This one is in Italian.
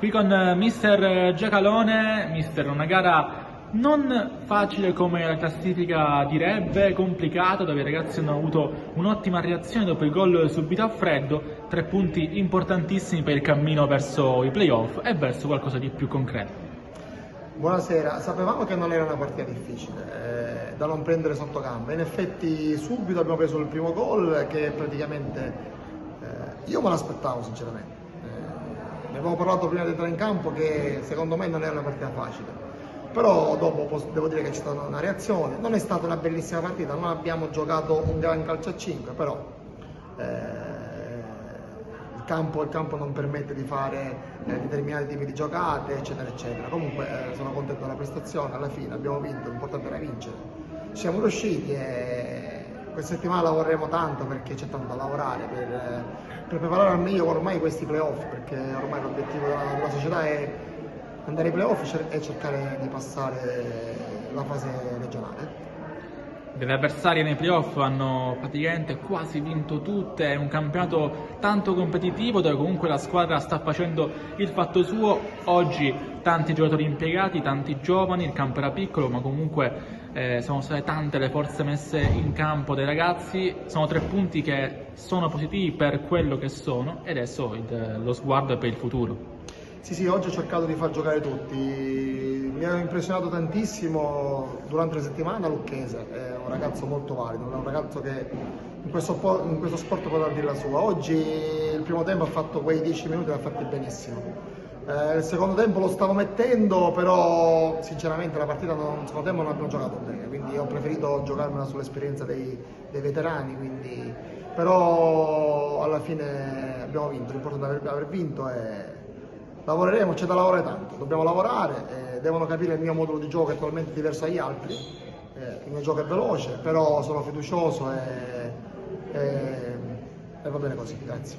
Qui con mister Giacalone, mister, una gara non facile come la classifica direbbe, complicata, dove i ragazzi hanno avuto un'ottima reazione dopo il gol subito a freddo, 3 punti importantissimi per il cammino verso i playoff e verso qualcosa di più concreto. Buonasera, sapevamo che non era una partita difficile, da non prendere sotto gamba. In effetti subito abbiamo preso il primo gol che praticamente io me l'aspettavo sinceramente. Ne abbiamo parlato prima di entrare in campo che secondo me non era una partita facile. Però dopo devo dire che c'è stata una reazione, non è stata una bellissima partita, non abbiamo giocato un gran calcio a 5, però il campo non permette di fare determinati tipi di giocate, eccetera, eccetera. Comunque sono contento della prestazione, alla fine abbiamo vinto, l'importante era vincere. Ci siamo riusciti e questa settimana lavoreremo tanto perché c'è tanto da lavorare per preparare al meglio ormai questi playoff, perché ormai l'obiettivo della società è andare ai playoff e cercare di passare la fase regionale. Le avversarie nei playoff hanno praticamente quasi vinto tutte, è un campionato tanto competitivo dove comunque la squadra sta facendo il fatto suo. Oggi tanti giocatori impiegati, tanti giovani, il campo era piccolo ma comunque sono state tante le forze messe in campo dai ragazzi, sono 3 punti che sono positivi per quello che sono e adesso lo sguardo è per il futuro. Sì, oggi ho cercato di far giocare tutti, mi ha impressionato tantissimo durante la settimana Lucchese, è un ragazzo molto valido, è un ragazzo che in questo sport può dar dire la sua. Oggi il primo tempo ha fatto quei 10 minuti, l'ha fatti benissimo. Il secondo tempo lo stavo mettendo, però sinceramente la partita nel secondo tempo non abbiamo giocato bene, quindi ho preferito giocarmela sull'esperienza dei veterani, però alla fine abbiamo vinto, l'importante è aver vinto e lavoreremo, c'è da lavorare tanto, dobbiamo lavorare, devono capire il mio modulo di gioco è totalmente diverso dagli altri, il mio gioco è veloce, però sono fiducioso e va bene così, grazie.